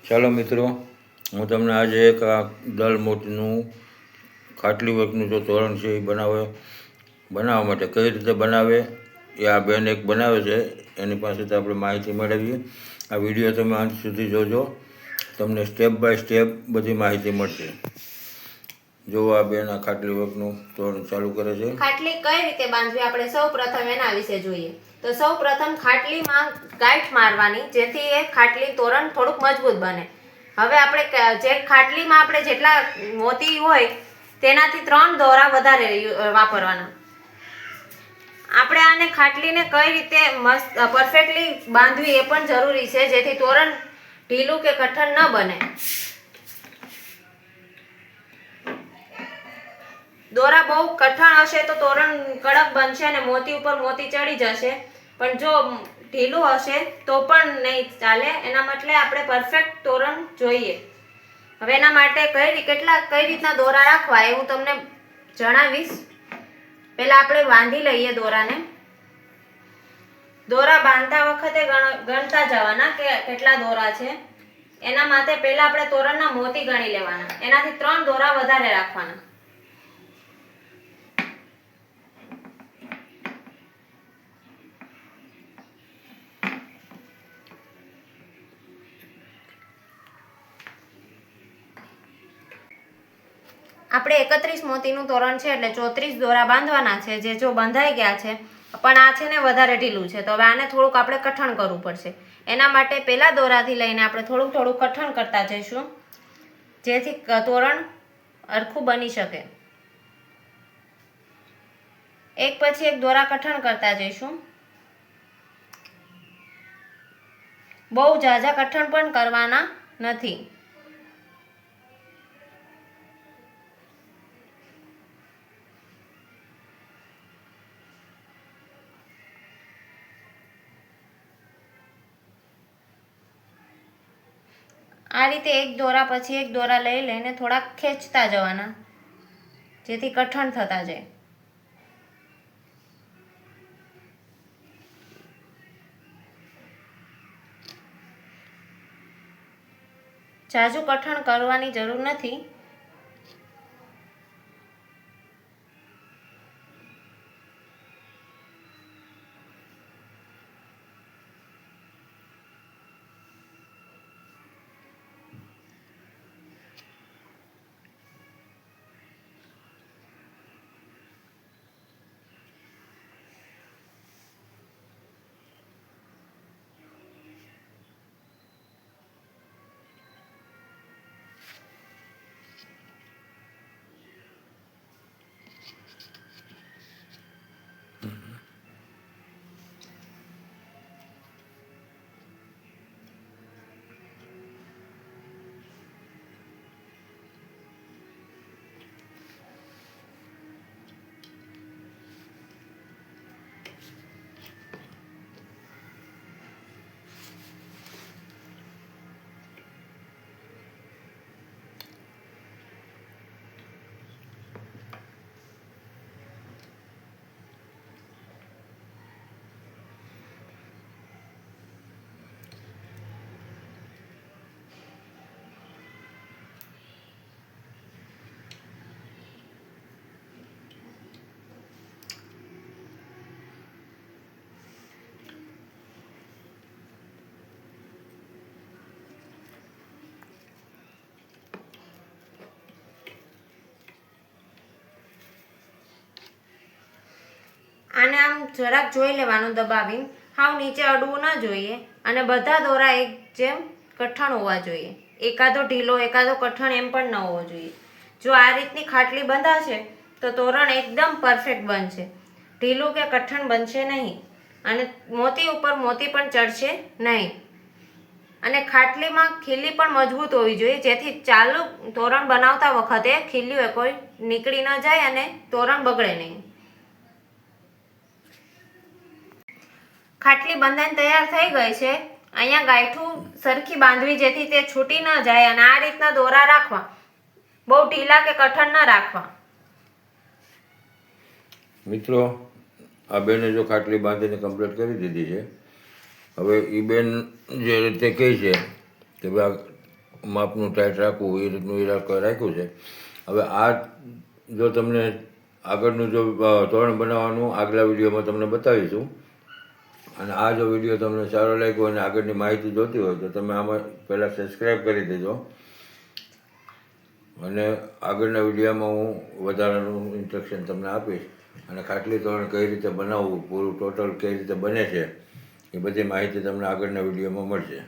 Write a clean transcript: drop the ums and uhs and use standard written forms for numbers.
ચાલો મિત્રો, હું તમને આજે એક આ દલ મોતીનું ખાટલી વર્કનું જો તોરણ છે એ બનાવવા માટે કઈ રીતે બનાવે એ આ બેન એક બનાવે છે એની પાસેથી આપણે માહિતી મેળવીએ. આ વિડીયો તમે અંત સુધી જોજો, તમને સ્ટેપ બાય સ્ટેપ બધી માહિતી મળશે. જો આ બેન આ ખાટલી વર્કનું તોરણ ચાલુ કરે છે. ખાટલી કઈ રીતે બાંધવી આપણે સૌ પ્રથમ એના વિશે જોઈએ. તો સૌ પ્રથમ ખાટલીમાં ગાંઠ મારવાની, જેથી એ ખાટલી તોરણ થોડુંક મજબૂત બને. હવે આપણે જે ખાટલીમાં આપણે જેટલા મોતી હોય તેનાથી 3 દોરા વધારે વાપરવાના. આપણે આને ખાટલીને કઈ રીતે મસ્ત પરફેક્ટલી બાંધવી એ પણ જરૂરી છે, જેથી તોરણ ઢીલું કે કઠણ ન બને. દોરા બહુ કઠણ હશે તો તોરણ કડક બનશે અને મોતી ઉપર મોતી ચડી જશે, પણ જો ઢીલું હશે તો પણ નહીં ચાલે. એના માટે આપણે પરફેક્ટ તોરણ જોઈએ. હવે એના માટે કઈ રીતના દોરા રાખવા એ હું તમને જણાવીશ. પહેલા આપણે બાંધી લઈએ દોરાને. દોરા બાંધતા વખતે ગણતા જવાના કે કેટલા દોરા છે. એના માટે પહેલા આપણે તોરણના મોતી ગણી લેવાના, એનાથી 3 દોરા વધારે રાખવાના. આપણે 31 મોતીનું તોરણ છે એટલે 34 દોરા બાંધવાના છે, જે જો બંધાઈ ગયા છે, પણ આ છે ને વધારે ઢીલું છે, તો હવે આને થોડુંક આપણે કઠણ કરવું પડશે. એના માટે પહેલા દોરાથી લઈને આપણે થોડું કઠણ કરતા જઈશું, જેથી તોરણ સરખું બની શકે. એક પછી એક દોરા કઠણ કરતા જઈશું. બહુ ઝાઝા કઠણ પણ કરવાના નથી. આ રીતે એક દોરા પછી એક દોરા લઈ લઈને થોડાક ખેંચતા જવાના, જેથી કઠણ થતા જાય. ઝાઝું કઠણ કરવાની જરૂર નથી. આને આમ જરાક જોઈ લેવાનું દબાવીને, હાવ નીચે અડવું ન જોઈએ, અને બધા દોરા એક જેમ કઠણ હોવા જોઈએ. એકાદો ઢીલો એકાદો કઠણ એમ પણ ન હોવો જોઈએ. જો આ રીતની ખાટલી બંધાશે તો તોરણ એકદમ પરફેક્ટ બનશે, ઢીલું કે કઠણ બનશે નહીં, અને મોતી ઉપર મોતી પણ ચડશે નહીં. અને ખાટલીમાં ખીલી પણ મજબૂત હોવી જોઈએ, જેથી ચાલુ તોરણ બનાવતા વખતે ખીલીઓ કોઈ નીકળી ન જાય અને તોરણ બગડે નહીં. ખાટલી બંધાઈને તૈયાર થઈ ગઈ છે. અહીંયા ગાંઠું સરખી બાંધવી, જેથી તે છૂટી ન જાય, અને આ રીતના દોરા રાખવા, બહુ ઢીલા કે કઠણ ન રાખવા. મિત્રો, આ બેને જો ખાટલી બાંધીને કમ્પ્લીટ કરી દીધી છે. હવે એ બેન જે રીતે કહે છે કે ભાઈ માપનું ટાઈટ રાખવું એ રીતનું રાખ્યું છે. હવે આ જો તમને આગળનું જો તોરણ બનાવવાનું આગલા વિડીયોમાં તમને બતાવીશું. અને આ જો વિડીયો તમને સારો લાગ્યો અને આગળની માહિતી જોતી હોય તો તમે આમાં પહેલાં સબસ્ક્રાઈબ કરી દેજો. અને આગળના વિડીયોમાં હું વધારાનું ઇન્સ્ટ્રક્શન તમને આપીશ. અને ખાટલી તોરણ કઈ રીતે બનાવવું, પૂરું ટોટલ કઈ રીતે બને છે એ બધી માહિતી તમને આગળના વિડીયોમાં મળશે.